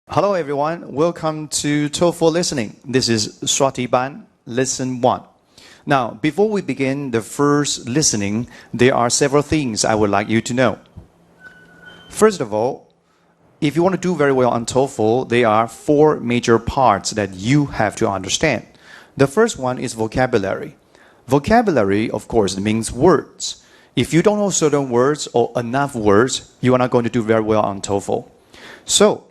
Hello everyone, welcome to TOEFL listening. This is Swati Ban, lesson 1. Now, before we begin the first listening, there are several things I would like you to know. First of all, if you want to do very well on TOEFL, there are 4 major parts that you have to understand. The first one is vocabulary. Vocabulary, of course, means words. If you don't know certain words or enough words, you are not going to do very well on TOEFL. So,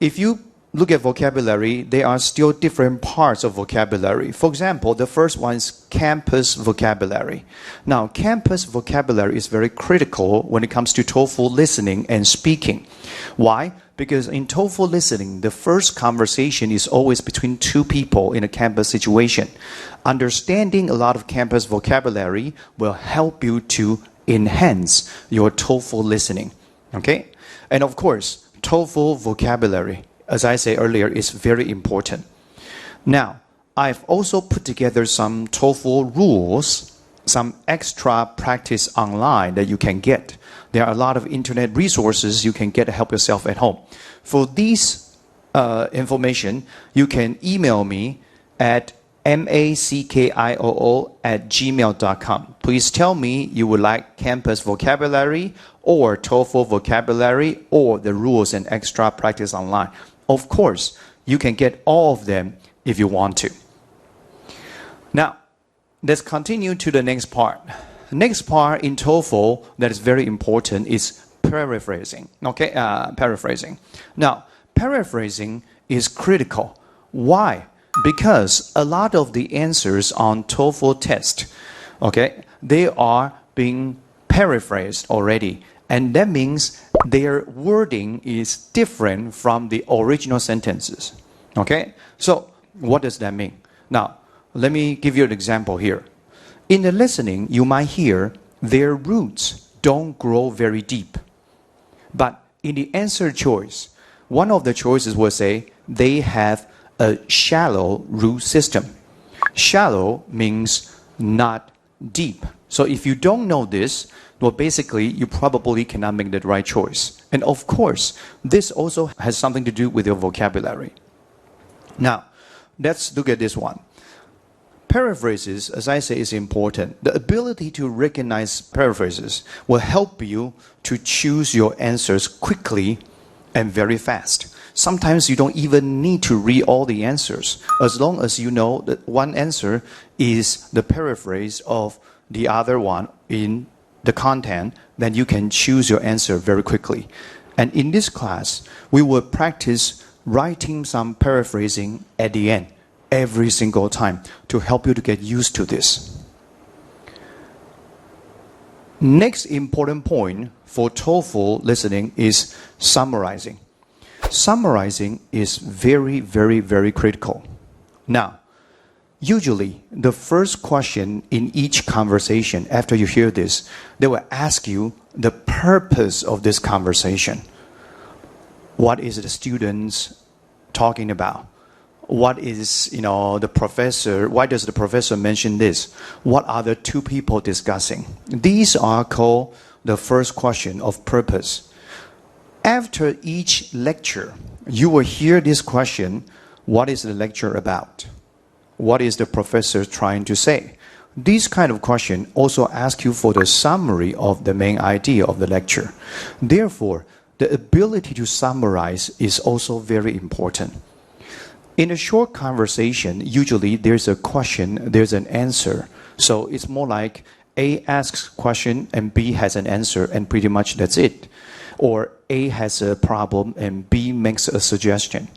if you look at vocabulary, there are still different parts of vocabulary. For example, the first one is campus vocabulary. Now, campus vocabulary is very critical when it comes to TOEFL listening and speaking. Why? Because in TOEFL listening, the first conversation is always between 2 people in a campus situation. Understanding a lot of campus vocabulary will help you to enhance your TOEFL listening. Okay? And of course, TOEFL vocabulary, as I said earlier, is very important. Now, I've also put together some TOEFL rules, some extra practice online that you can get. There are a lot of internet resources you can get to help yourself at home. For these information, you can email me at mackio@gmail.com. Please tell me you would like campus vocabulary or TOEFL vocabulary or the rules and extra practice online. Of course, you can get all of them if you want to. Now, let's continue to the next part. Next part in TOEFL that is very important is paraphrasing. Okay, paraphrasing. Now, paraphrasing is critical. Why? Because a lot of the answers on TOEFL test, okay, they are being paraphrased already. And that means their wording is different from the original sentences. Okay? So, what does that mean? Now, let me give you an example here. In the listening, you might hear their roots don't grow very deep. But in the answer choice, one of the choices will say they have a shallow root system. Shallow means not deep. So if you don't know this, well, basically, you probably cannot make the right choice. And of course, this also has something to do with your vocabulary. Now, let's look at this one. Paraphrases, as I say, is important. The ability to recognize paraphrases will help you to choose your answers quickly and very fast. Sometimes you don't even need to read all the answers. As long as you know that one answer is the paraphrase of the other one in the content, then you can choose your answer very quickly. And in this class, we will practice writing some paraphrasing at the end every single time to help you to get used to this. Next important point for TOEFL listening is summarizing. Summarizing is very, very, very critical. Now, usually, the first question in each conversation, after you hear this, they will ask you the purpose of this conversation. What is the students talking about? What is, the professor, why does the professor mention this? What are the 2 people discussing? These are called the first question of purpose. After each lecture, you will hear this question, what is the lecture about? What is the professor trying to say? These kind of questions also ask you for the summary of the main idea of the lecture. Therefore, the ability to summarize is also very important. In a short conversation, usually there's a question, there's an answer. So it's more like A asks a question and B has an answer and pretty much that's it. Or A has a problem and B makes a suggestion.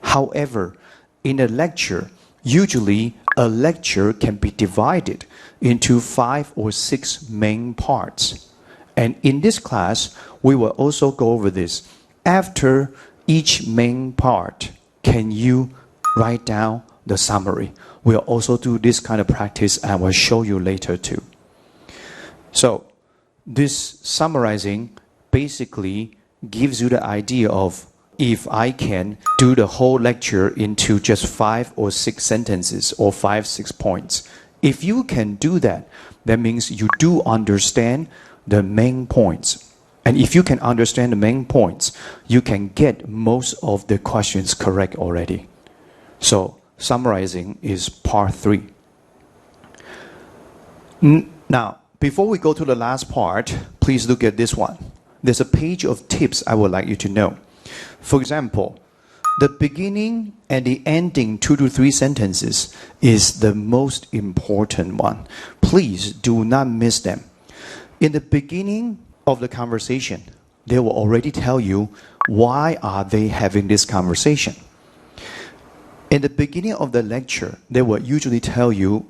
However, in a lecture, usually a lecture can be divided into 5 or 6 main parts. And in this class, we will also go over this. After each main part, can you write down the summary? We'll also do this kind of practice and I will show you later too. So, this summarizing basically gives you the idea of if I can do the whole lecture into just 5 or 6 sentences or 5, 6 points. If you can do that, that means you do understand the main points. And if you can understand the main points, you can get most of the questions correct already. So summarizing is part 3. Now, before we go to the last part, please look at this one. There's a page of tips I would like you to know. For example, the beginning and the ending 2 to 3 sentences is the most important one. Please do not miss them. In the beginning of the conversation, they will already tell you why are they having this conversation. In the beginning of the lecture, they will usually tell you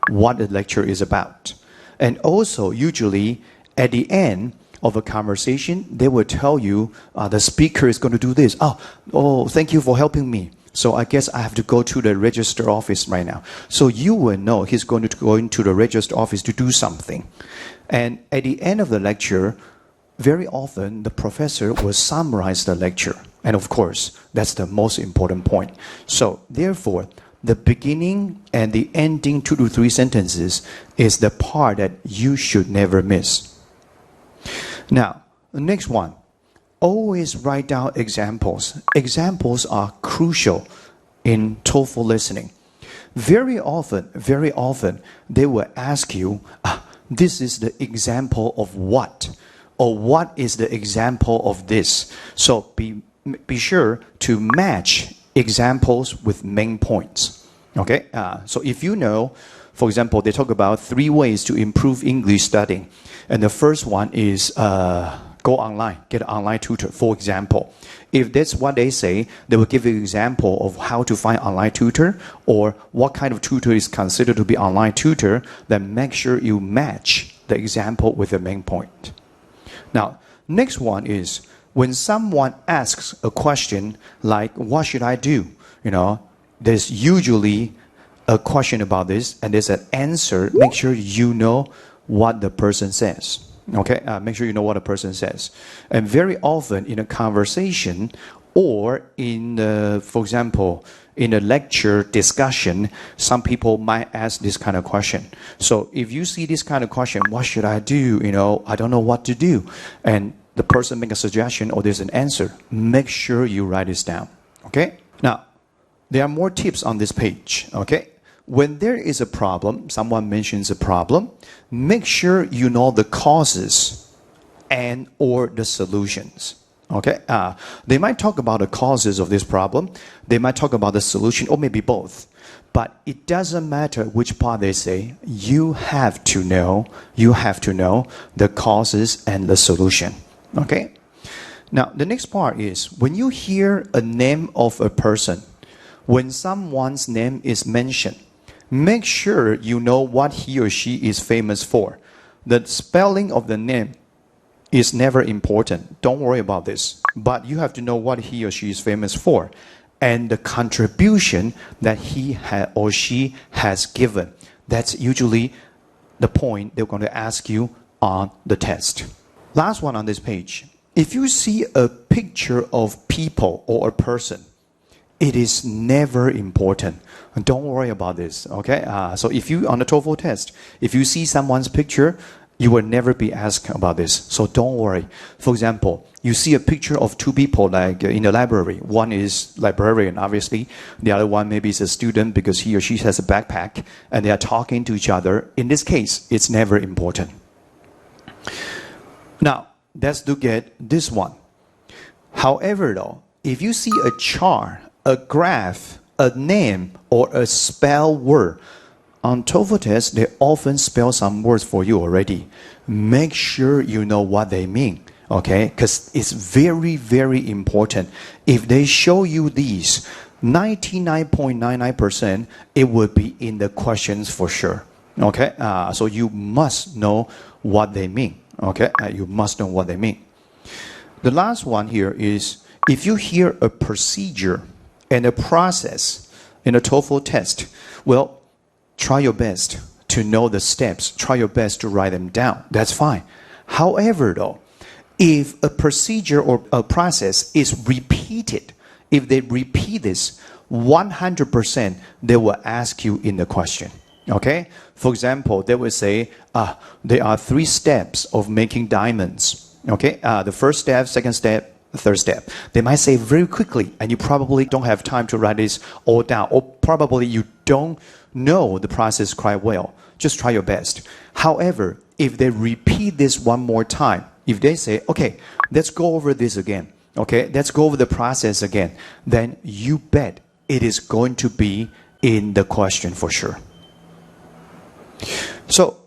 what the lecture is about. And also, usually, at the end of a conversation, they will tell you the speaker is going to do this. Oh, thank you for helping me. So I guess I have to go to the register office right now. So you will know he's going to go into the register office to do something. And at the end of the lecture, very often the professor will summarize the lecture. And of course, that's the most important point. So therefore, the beginning and the ending 2 to 3 sentences is the part that you should never miss. Now, the next one. Always write down examples. Examples are crucial in TOEFL listening. Very often, they will ask you, this is the example of what? Or what is the example of this? So be sure to match examples with main points. Okay? So if you know, for example, they talk about 3 ways to improve English studying. And the first one is go online, get an online tutor, for example. If that's what they say, they will give you an example of how to find online tutor or what kind of tutor is considered to be online tutor. Then make sure you match the example with the main point. Now, next one is when someone asks a question like, what should I do? There's usually a question about this and there's an answer. Make sure you know what the person says. Okay, make sure you know what a person says. And very often in a conversation or in, for example, in a lecture discussion, some people might ask this kind of question. So if you see this kind of question, what should I do? I don't know what to do. And the person make a suggestion or there's an answer. Make sure you write this down. Okay? Now, there are more tips on this page. Okay? When there is a problem, someone mentions a problem, make sure you know the causes and or the solutions. Okay? They might talk about the causes of this problem. They might talk about the solution or maybe both. But it doesn't matter which part they say. You have to know the causes and the solution. Okay? Now, the next part is when you hear a name of a person, when someone's name is mentioned, make sure you know what he or she is famous for. The spelling of the name is never important. Don't worry about this. But you have to know what he or she is famous for and the contribution that he or she has given. That's usually the point they're going to ask you on the test. Last one on this page. If you see a picture of people or a person, it is never important. Don't worry about this, okay? So if you, on the TOEFL test, if you see someone's picture, you will never be asked about this. So don't worry. For example, you see a picture of 2 people like in the library. One is librarian, obviously. The other one maybe is a student because he or she has a backpack and they are talking to each other. In this case, it's never important. Now, let's look at this one. However, though, if you see a chart, a graph, a name, or a spell word, on TOEFL test, they often spell some words for you already. Make sure you know what they mean, okay? Because it's very, very important. If they show you these, 99.99%, it will be in the questions for sure, okay? So you must know what they mean, okay? You must know what they mean. The last one here is, if you hear a procedure and a process in a TOEFL test, well, try your best to know the steps. Try your best to write them down. That's fine. However, though, if a procedure or a process is repeated, if they repeat this, 100% they will ask you in the question. Okay? For example, they will say, there are 3 steps of making diamonds. Okay, the first step, second step, third step. They might say very quickly, and you probably don't have time to write this all down, or probably you don't know the process quite well. Just try your best. However, if they repeat this one more time, if they say, okay, let's go over this again, okay, let's go over the process again, then you bet it is going to be in the question for sure. So,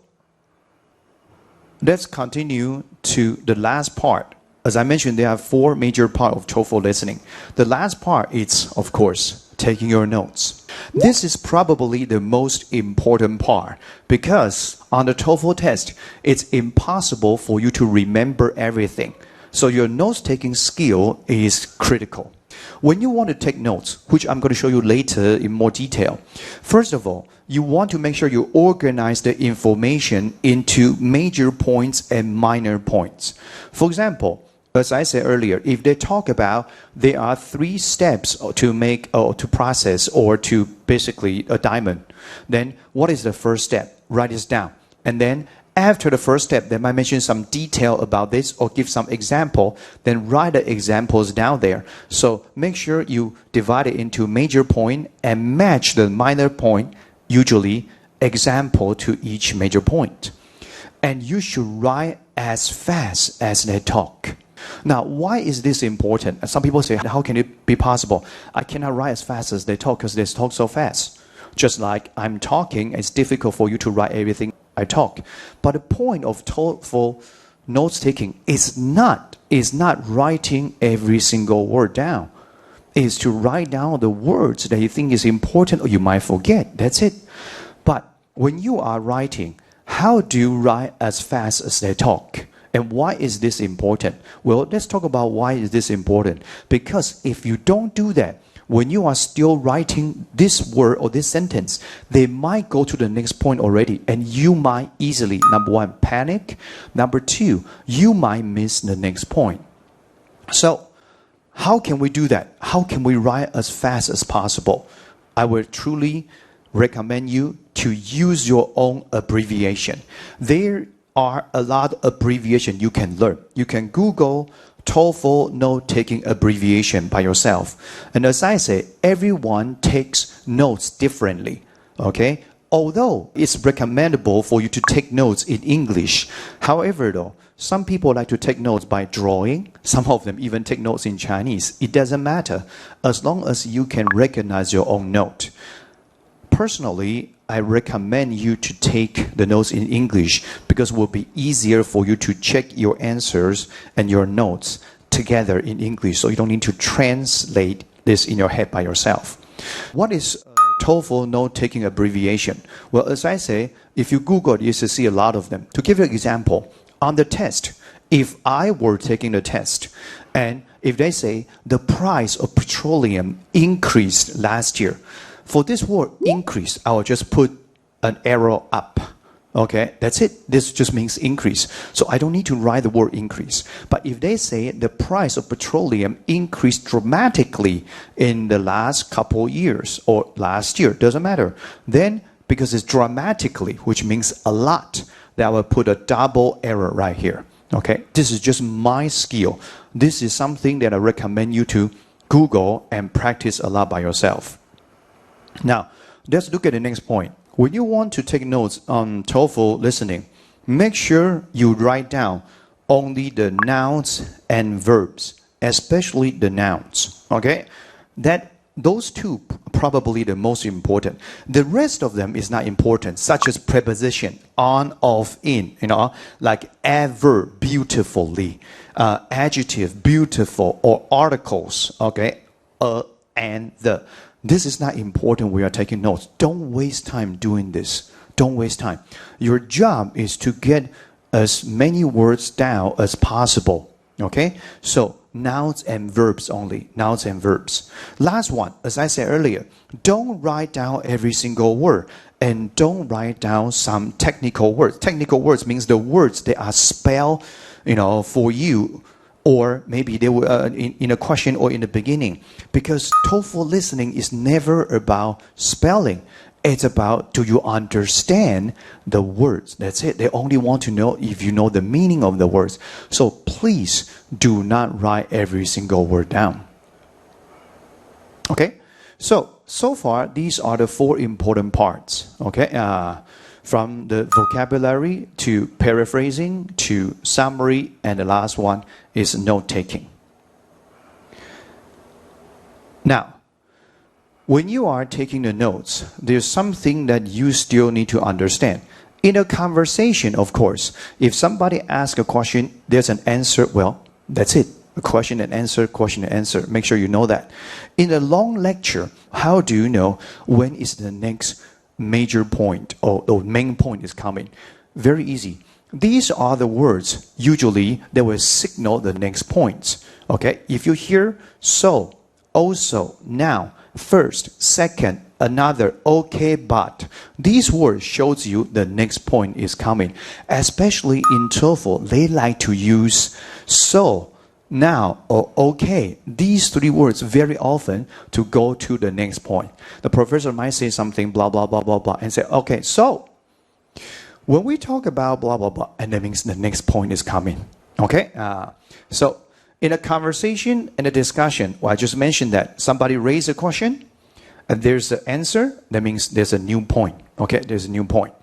let's continue to the last part. As I mentioned, there are 4 major parts of TOEFL listening. The last part is, of course, taking your notes. This is probably the most important part because on the TOEFL test, it's impossible for you to remember everything. So your notes-taking skill is critical. When you want to take notes, which I'm going to show you later in more detail, first of all, you want to make sure you organize the information into major points and minor points. For example, as I said earlier, if they talk about there are 3 steps to make or to process or to basically a diamond, then what is the first step? Write this down. And then after the first step, they might mention some detail about this or give some example, then write the examples down there. So make sure you divide it into major point and match the minor point, usually example to each major point. And you should write as fast as they talk. Now, why is this important? Some people say, how can it be possible? I cannot write as fast as they talk because they talk so fast. Just like I'm talking, it's difficult for you to write everything I talk. But the point of TOEFL notes taking is not writing every single word down. Is to write down the words that you think is important or you might forget. That's it. But when you are writing, how do you write as fast as they talk? And why is this important? Well, let's talk about why is this important. Because if you don't do that, when you are still writing this word or this sentence, they might go to the next point already. And you might easily, number 1, panic. Number 2, you might miss the next point. So, how can we do that? How can we write as fast as possible? I would truly recommend you to use your own abbreviation. There are a lot of abbreviations you can learn. You can Google TOEFL note-taking abbreviation by yourself. And as I say, everyone takes notes differently. Okay? Although it's recommendable for you to take notes in English. However, though, some people like to take notes by drawing. Some of them even take notes in Chinese. It doesn't matter as long as you can recognize your own note. Personally, I recommend you to take the notes in English because it will be easier for you to check your answers and your notes together in English, so you don't need to translate this in your head by yourself. What is TOEFL note-taking abbreviation? Well, as I say, if you Google it, you should see a lot of them. To give you an example, on the test, if I were taking the test, and if they say the price of petroleum increased last year, for this word increase, I will just put an arrow up. Okay, that's it. This just means increase. So I don't need to write the word increase. But if they say the price of petroleum increased dramatically in the last couple years or last year, doesn't matter. Then, because it's dramatically, which means a lot, then I will put a double arrow right here. Okay, this is just my skill. This is something that I recommend you to Google and practice a lot by yourself. Now, let's look at the next point. When you want to take notes on TOEFL listening, make sure you write down only the nouns and verbs, especially the nouns. Okay? Those 2 probably the most important. The rest of them is not important, such as preposition, on, off, in, like adverb, beautifully, adjective, beautiful, or articles, okay, and the. This is not important when you are taking notes. Don't waste time doing this. Don't waste time. Your job is to get as many words down as possible. Okay? So, nouns and verbs only. Nouns and verbs. Last one, as I said earlier, don't write down every single word. And don't write down some technical words. Technical words means the words that are spelled, for you. Or maybe they were in a question or in the beginning. Because TOEFL listening is never about spelling. It's about, do you understand the words? That's it. They only want to know if you know the meaning of the words. So please do not write every single word down. Okay? So far, these are the 4 important parts. Okay? From the vocabulary to paraphrasing to summary, and the last one is note-taking. Now, when you are taking the notes, there's something that you still need to understand. In a conversation, of course, if somebody asks a question, there's an answer, well, that's it. A question and answer, question and answer. Make sure you know that. In a long lecture, how do you know when is the next major point or main point is coming? Very easy. These are the words, usually, that will signal the next points. Okay? If you hear so, also, now, first, second, another, okay, but. These words shows you the next point is coming. Especially in TOEFL, they like to use so, now, or okay. These 3 words very often to go to the next point. The professor might say something, blah, blah, blah, blah, blah, and say, okay, so, when we talk about blah, blah, blah, and that means the next point is coming. Okay? So, in a conversation and a discussion, well, I just mentioned that somebody raised a question, and there's an answer, that means there's a new point. Okay, there's a new point.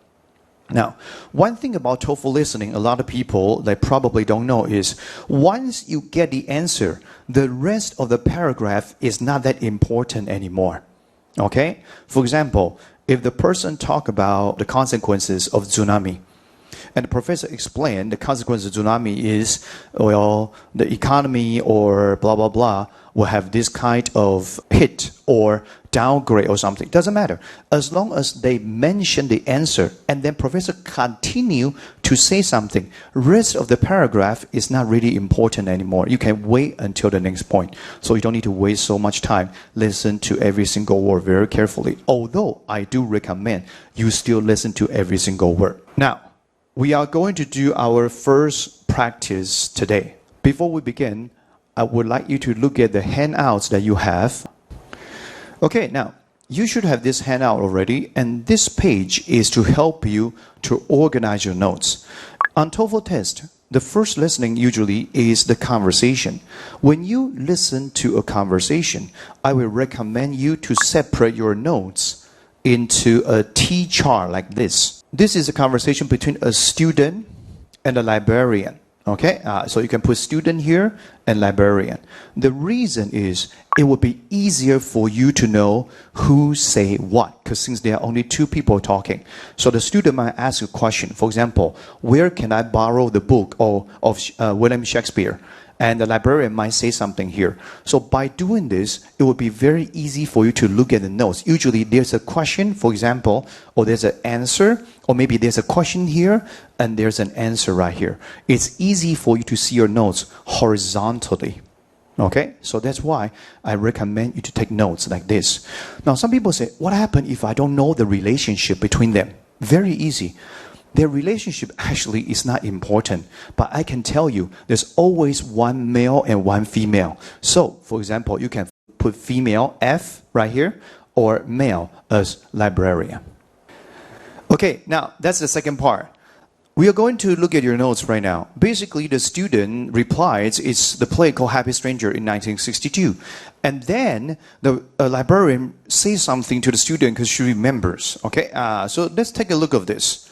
Now, one thing about TOEFL listening, a lot of people, they probably don't know is, once you get the answer, the rest of the paragraph is not that important anymore. Okay? For example, if the person talk about the consequences of tsunami, and the professor explained the consequence of tsunami is, well, the economy or blah, blah, blah will have this kind of hit or downgrade or something. Doesn't matter. As long as they mention the answer and then professor continue to say something, rest of the paragraph is not really important anymore. You can wait until the next point. So you don't need to waste so much time. Listen to every single word very carefully. Although I do recommend you still listen to every single word. Now, we are going to do our first practice today. Before we begin, I would like you to look at the handouts that you have. Okay, now, you should have this handout already, and this page is to help you to organize your notes. On TOEFL test, the first listening usually is the conversation. When you listen to a conversation, I will recommend you to separate your notes into a T chart like this. This is a conversation between a student and a librarian. Okay, so you can put student here and librarian. The reason is it will be easier for you to know who say what, because since there are only 2 people talking. So the student might ask a question. For example, where can I borrow the book of William Shakespeare? And the librarian might say something here. So by doing this, it will be very easy for you to look at the notes. Usually there's a question, for example, or there's an answer, or maybe there's a question here, and there's an answer right here. It's easy for you to see your notes horizontally. Okay? So that's why I recommend you to take notes like this. Now some people say, what happens if I don't know the relationship between them? Very easy. Their relationship actually is not important, but I can tell you there's always one male and one female. So, for example, you can put female F right here or male as librarian. Okay, now that's the second part. We are going to look at your notes right now. Basically, the student replies, it's the play called Happy Stranger in 1962. And then the librarian says something to the student because she remembers. Okay, so let's take a look at this.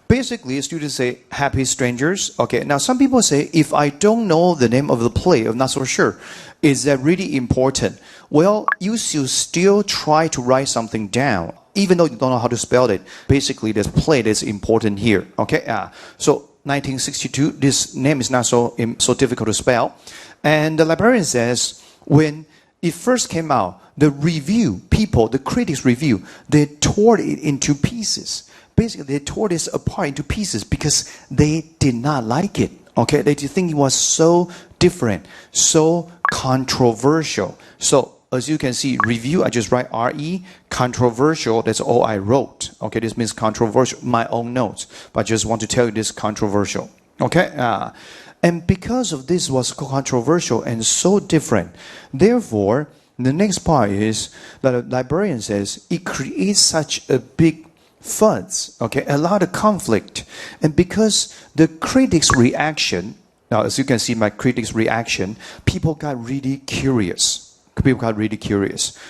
Basically, students say, Happy Strangers. Okay, now some people say, if I don't know the name of the play, I'm not so sure. Is that really important? Well, you should still try to write something down, even though you don't know how to spell it. Basically, this play that's important here. Okay, so 1962, this name is not so difficult to spell. And the librarian says, when it first came out, the review, people, the critics review, they tore it into pieces. Basically, they tore this apart into pieces because they did not like it. Okay, they did think it was so different, so controversial. So, as you can see, review, I just write R-E, controversial, that's all I wrote. Okay, this means controversial, my own notes. But I just want to tell you this controversial. Okay, and because of this was controversial and so different, therefore, The next part is that the librarian says it creates such a big fuzz, okay, a lot of conflict. And because the critics' reaction, now as you can see my critics' reaction, people got really curious.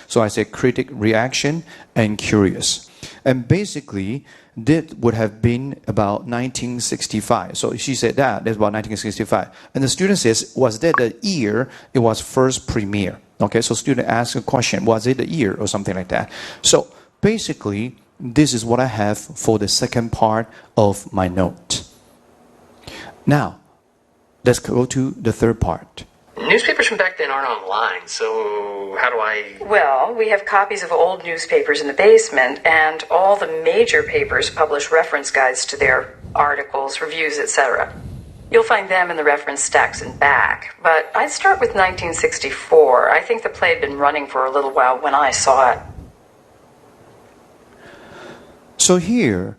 So I say critic reaction and curious. And basically, that would have been about 1965. So she said that's about 1965. And the student says, was that the year it was first premiere? Okay, so student asks a question, was it the year or something like that? So basically, this is what I have for the second part of my note. Now, let's go to the third part. Newspapers from back then aren't online, so how do I... Well, we have copies of old newspapers in the basement, and all the major papers publish reference guides to their articles, reviews, etc. You'll find them in the reference stacks and back. But I'd start with 1964. I think the play had been running for a little while when I saw it. So here,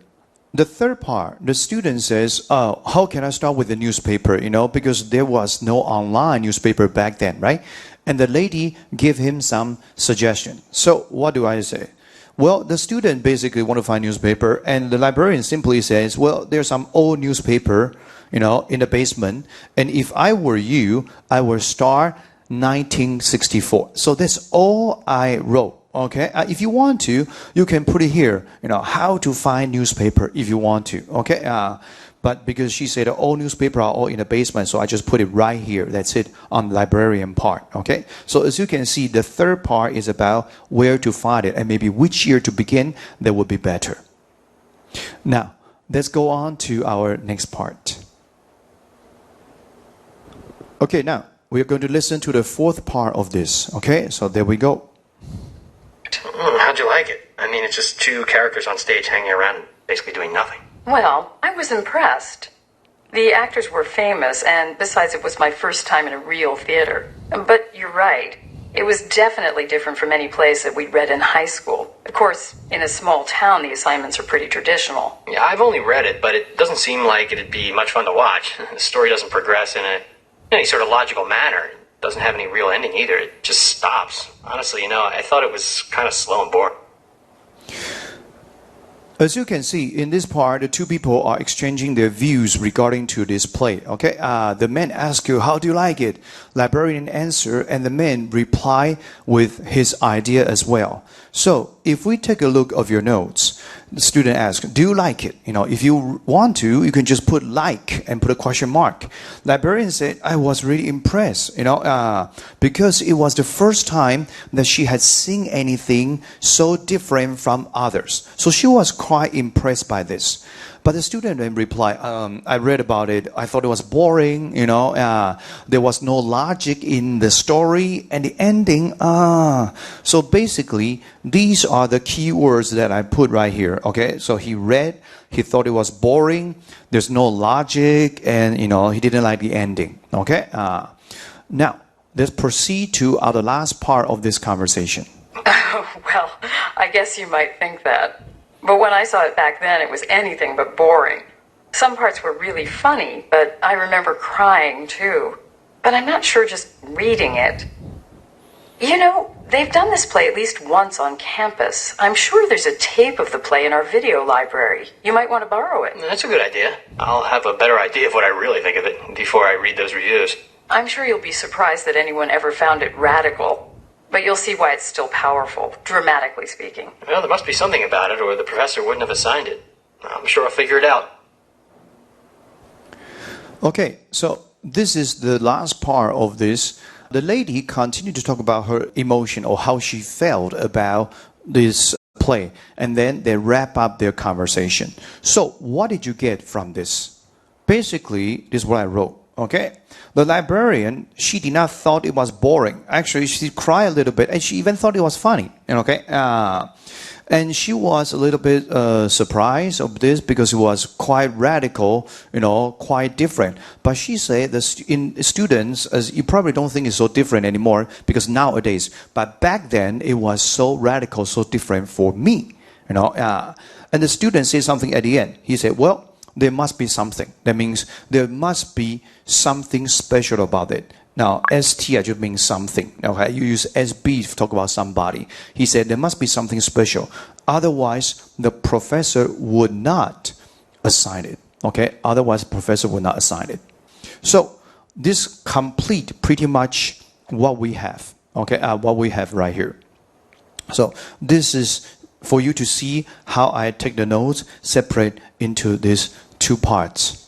the third part, the student says, how can I start with the newspaper, because there was no online newspaper back then, right? And the lady gave him some suggestion. So what do I say? Well, the student basically want to find newspaper, and the librarian simply says, well, there's some old newspaper, in the basement, and if I were you, I would start 1964. So that's all I wrote. Okay, if you want to, you can put it here, how to find newspaper if you want to, okay? But because she said all newspaper are all in the basement, so I just put it right here. That's it on the librarian part, okay? So as you can see, the third part is about where to find it and maybe which year to begin, that would be better. Now, let's go on to our next part. Okay, now, we're going to listen to the fourth part of this, okay? So there we go. How'd you like it? I mean, it's just two characters on stage hanging around, basically doing nothing. Well, I was impressed. The actors were famous, and besides, it was my first time in a real theater. But you're right. It was definitely different from any plays that we'd read in high school. Of course, in a small town, the assignments are pretty traditional. Yeah, I've only read it, but it doesn't seem like it'd be much fun to watch. The story doesn't progress in any sort of logical manner. Doesn't have any real ending either. It just stops. Honestly, I thought it was kind of slow and boring. As you can see, in this part, the two people are exchanging their views regarding to this play. Okay, the man asks you, how do you like it? Librarian answer, and the man reply with his idea as well. So, if we take a look of your notes, the student asks, do you like it? If you want to, you can just put like and put a question mark. Librarian said, I was really impressed, because it was the first time that she had seen anything so different from others. So she was quite impressed by this. But the student then replied, I read about it. I thought it was boring, there was no logic in the story and the ending. So basically, these are the key words that I put right here. Okay, so he read, he thought it was boring, there's no logic, and he didn't like the ending. Okay, now let's proceed to the last part of this conversation. Well, I guess you might think that. But when I saw it back then, it was anything but boring. Some parts were really funny, but I remember crying too. But I'm not sure just reading it. They've done this play at least once on campus. I'm sure there's a tape of the play in our video library. You might want to borrow it. That's a good idea. I'll have a better idea of what I really think of it before I read those reviews. I'm sure you'll be surprised that anyone ever found it radical. But you'll see why it's still powerful, dramatically speaking. Well, there must be something about it, or the professor wouldn't have assigned it. I'm sure I'll figure it out. Okay, so this is the last part of this. The lady continued to talk about her emotion or how she felt about this play. And then they wrap up their conversation. So what did you get from this? Basically, this is what I wrote. Okay, the librarian, she did not thought it was boring. Actually, she cried a little bit, and she even thought it was funny. Okay, and she was a little bit surprised of this because it was quite radical, quite different. But she said that in students, as you probably don't think it's so different anymore because nowadays. But back then, it was so radical, so different for me. And the student said something at the end. He said, "Well, there must be something. That means there must be something special about it. Now, ST just means something. Okay, you use SB to talk about somebody. He said there must be something special. Otherwise, the professor would not assign it. Okay, otherwise, the professor would not assign it. So, this complete pretty much what we have. Okay, what we have right here. So, this is for you to see how I take the notes separate into these two parts.